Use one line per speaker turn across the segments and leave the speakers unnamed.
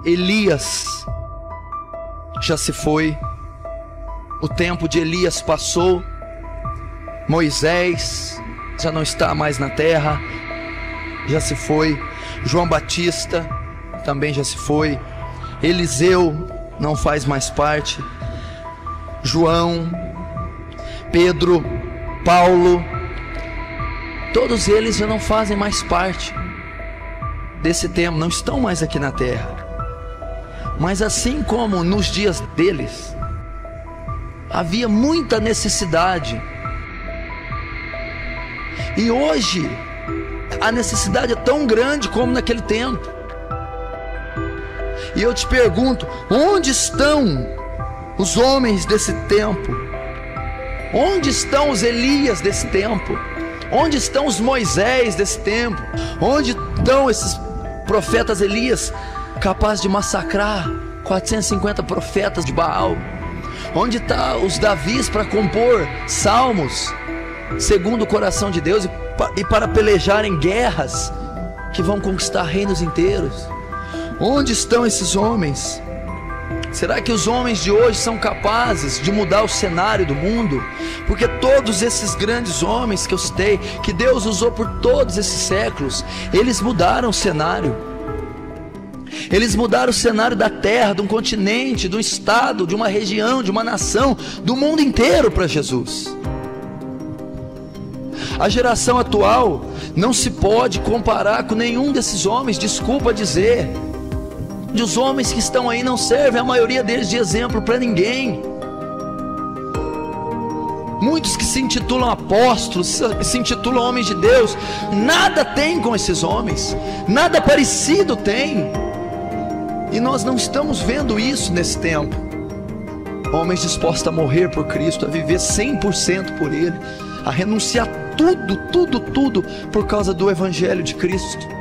Elias já se foi, o tempo de Elias passou, Moisés já não está mais na terra, já se foi, João Batista também já se foi, Eliseu não faz mais parte, João, Pedro, Paulo, todos eles já não fazem mais parte desse tempo, não estão mais aqui na terra. Mas assim como nos dias deles havia muita necessidade, e hoje a necessidade é tão grande como naquele tempo. E eu te pergunto, onde estão os homens desse tempo? Onde estão os Elias desse tempo? Onde estão os Moisés desse tempo? Onde estão esses profetas Elias capazes de massacrar 450 profetas de Baal? Onde estão os Davis para compor salmos segundo o coração de Deus e para pelejarem guerras que vão conquistar reinos inteiros? Onde estão esses homens? Será que os homens de hoje são capazes de mudar o cenário do mundo? Porque todos esses grandes homens que eu citei, que Deus usou por todos esses séculos, eles mudaram o cenário. Eles mudaram o cenário da terra, de um continente, de um estado, de uma região, de uma nação, do mundo inteiro para Jesus. A geração atual não se pode comparar com nenhum desses homens, desculpa dizer. Os homens que estão aí não servem, a maioria deles, de exemplo para ninguém. Muitos que se intitulam apóstolos, se intitulam homens de Deus, nada tem com esses homens, nada parecido tem. E nós não estamos vendo isso nesse tempo. Homens dispostos a morrer por Cristo, a viver 100% por Ele, a renunciar tudo por causa do Evangelho de Cristo.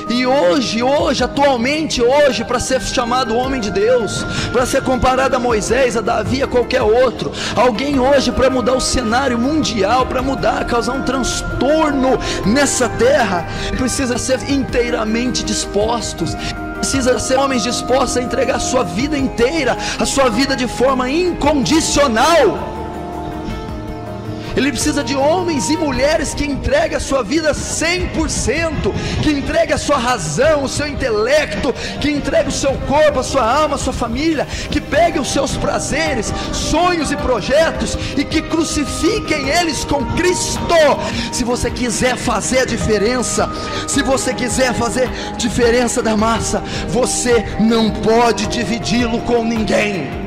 E hoje, atualmente, para ser chamado homem de Deus, para ser comparado a Moisés, a Davi, a qualquer outro, alguém hoje para mudar o cenário mundial, para mudar, causar um transtorno nessa terra, precisa ser inteiramente dispostos. Precisa ser homens dispostos a entregar a sua vida inteira, a sua vida de forma incondicional. Ele precisa de homens e mulheres que entreguem a sua vida 100%, que entreguem a sua razão, o seu intelecto, que entreguem o seu corpo, a sua alma, a sua família, que peguem os seus prazeres, sonhos e projetos e que crucifiquem eles com Cristo. Se você quiser fazer a diferença, se você quiser fazer diferença da massa, você não pode dividi-lo com ninguém.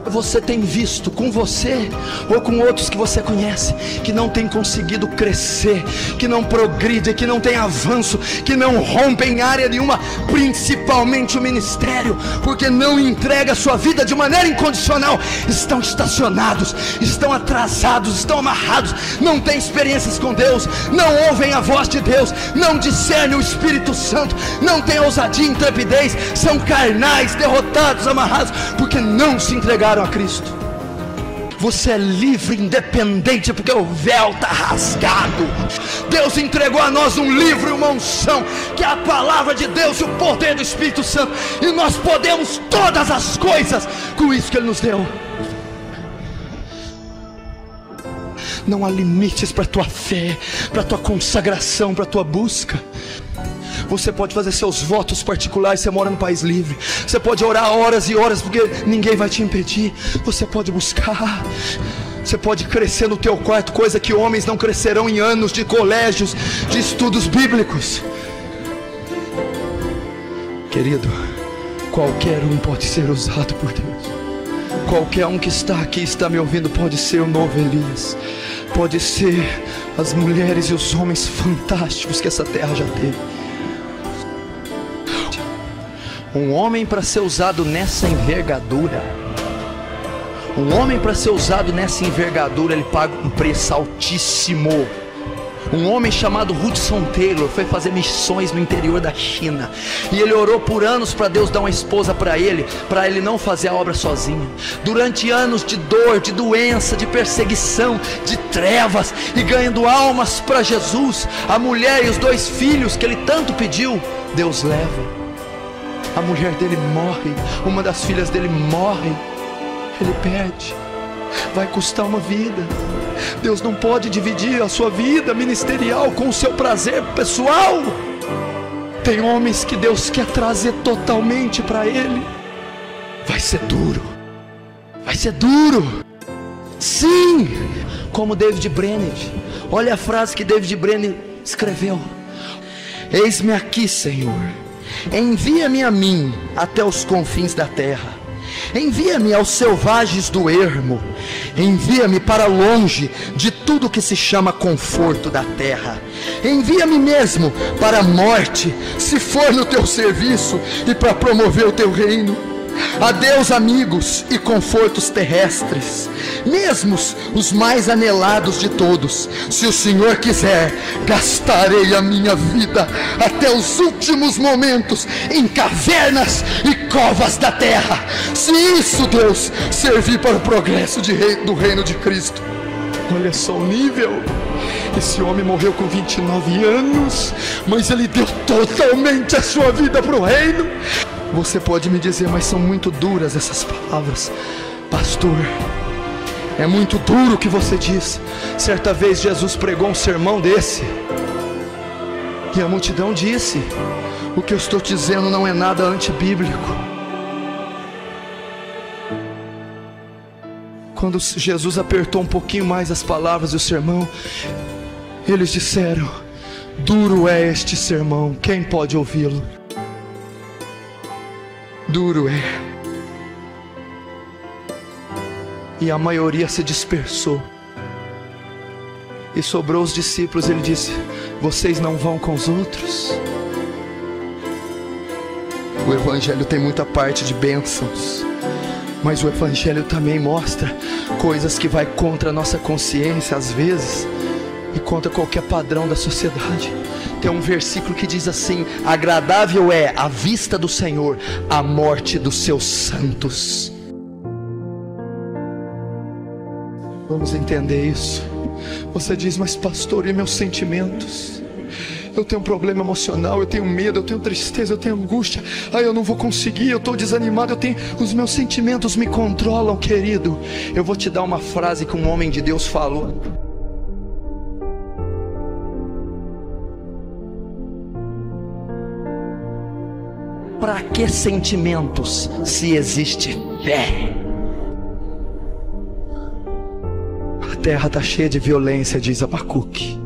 Você tem visto com você ou com outros que você conhece, que não tem conseguido crescer, que não progridem, que não tem avanço, que não rompem em área nenhuma, principalmente o ministério, porque não entrega a sua vida de maneira incondicional, estão estacionados, estão atrasados, estão amarrados, não têm experiências com Deus, não ouvem a voz de Deus, não discernem o Espírito Santo, não têm ousadia e intrepidez, são carnais, derrotados, amarrados, porque não se entregaram a Cristo. Você é livre, independente, porque o véu está rasgado. Deus entregou a nós um livro e uma unção, que é a palavra de Deus e o poder do Espírito Santo, e nós podemos todas as coisas com isso que Ele nos deu. Não há limites para a tua fé, para a tua consagração, para a tua busca. Você pode fazer seus votos particulares, você mora no país livre. Você pode orar horas e horas, porque ninguém vai te impedir. Você pode buscar. Você pode crescer no teu quarto, coisa que homens não crescerão em anos de colégios, de estudos bíblicos. Querido, qualquer um pode ser usado por Deus. Qualquer um que está aqui, está me ouvindo, pode ser o novo Elias. Pode ser as mulheres e os homens fantásticos que essa terra já teve. Um homem para ser usado nessa envergadura, um homem para ser usado nessa envergadura, ele paga um preço altíssimo. Um homem chamado Hudson Taylor foi fazer missões no interior da China, e ele orou por anos para Deus dar uma esposa para ele não fazer a obra sozinho. Durante anos de dor, de doença, de perseguição, de trevas, e ganhando almas para Jesus, a mulher e os 2 filhos que ele tanto pediu, Deus leva. a mulher dele morre, uma das filhas dele morre, ele perde, vai custar uma vida. Deus não pode dividir a sua vida ministerial com o seu prazer pessoal. Tem homens que Deus quer trazer totalmente para Ele. Vai ser duro, vai ser duro, sim, como David Brainerd. Olha a frase que David Brainerd escreveu: eis-me aqui, Senhor, envia-me a mim até os confins da terra, envia-me aos selvagens do ermo, envia-me para longe de tudo que se chama conforto da terra, envia-me mesmo para a morte, se for no teu serviço e para promover o teu reino. Adeus amigos e confortos terrestres, mesmo os mais anelados de todos. Se o Senhor quiser, gastarei a minha vida até os últimos momentos em cavernas e covas da terra, se isso, Deus, servir para o progresso do reino de Cristo. Olha só o nível. Esse homem morreu com 29 anos, mas ele deu totalmente a sua vida para o reino. Você pode me dizer, mas são muito duras essas palavras, pastor. É muito duro o que você diz. Certa vez Jesus pregou um sermão desse, e a multidão disse: o que eu estou dizendo não é nada antibíblico. Quando Jesus apertou um pouquinho mais as palavras do sermão, eles disseram: duro é este sermão, quem pode ouvi-lo? Duro é. E a maioria se dispersou, e sobrou os discípulos. Ele disse: vocês não vão com os outros? O Evangelho tem muita parte de bênçãos, mas o Evangelho também mostra coisas que vai contra a nossa consciência às vezes, e contra qualquer padrão da sociedade. Tem um versículo que diz assim: agradável é à vista do Senhor a morte dos seus santos. Vamos entender isso. Você diz: mas pastor, e meus sentimentos? Eu tenho um problema emocional, eu tenho medo, eu tenho tristeza, eu tenho angústia. Eu não vou conseguir, eu estou desanimado, os meus sentimentos me controlam. Querido, eu vou te dar uma frase que um homem de Deus falou. Para que sentimentos se existe fé? A terra está cheia de violência, diz Abacuque.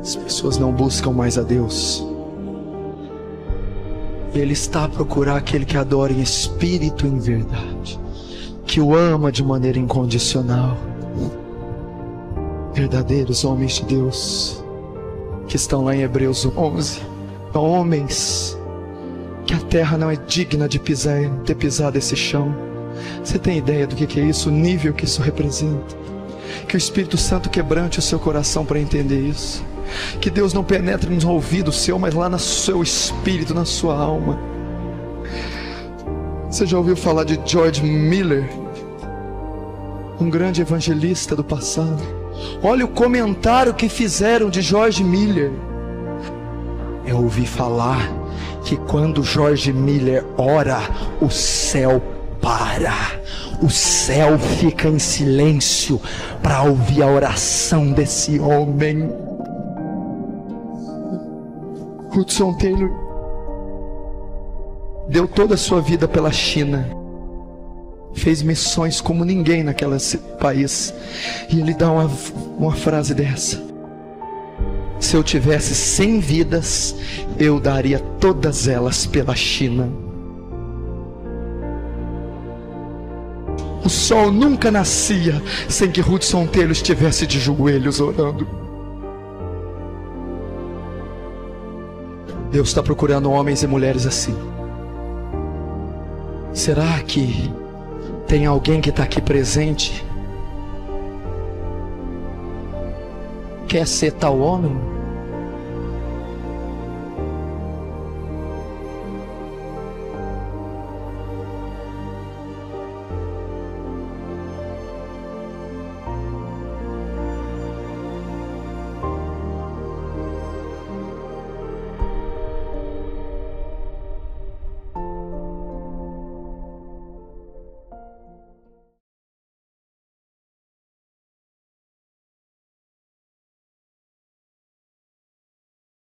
As pessoas não buscam mais a Deus. Ele está a procurar aquele que adora em espírito e em verdade, que o ama de maneira incondicional. Verdadeiros homens de Deus, que estão lá em Hebreus 11. Homens que a terra não é digna de ter pisado esse chão. Você tem ideia do que é isso? O nível que isso representa? Que o Espírito Santo quebrante o seu coração para entender isso. Que Deus não penetre no ouvido seu, mas lá no seu espírito, na sua alma. Você já ouviu falar de George Miller? Um grande evangelista do passado. Olha o comentário que fizeram de George Miller. Eu ouvi falar que quando George Miller ora, o céu para, o céu fica em silêncio para ouvir a oração desse homem. Hudson Taylor deu toda a sua vida pela China, fez missões como ninguém naquele país, e ele dá uma frase dessa: se eu tivesse 100 vidas, eu daria todas elas pela China. O sol nunca nascia sem que Hudson Taylor estivesse de joelhos orando. Deus está procurando homens e mulheres assim. Será que tem alguém que está aqui presente? Quer ser tal homem?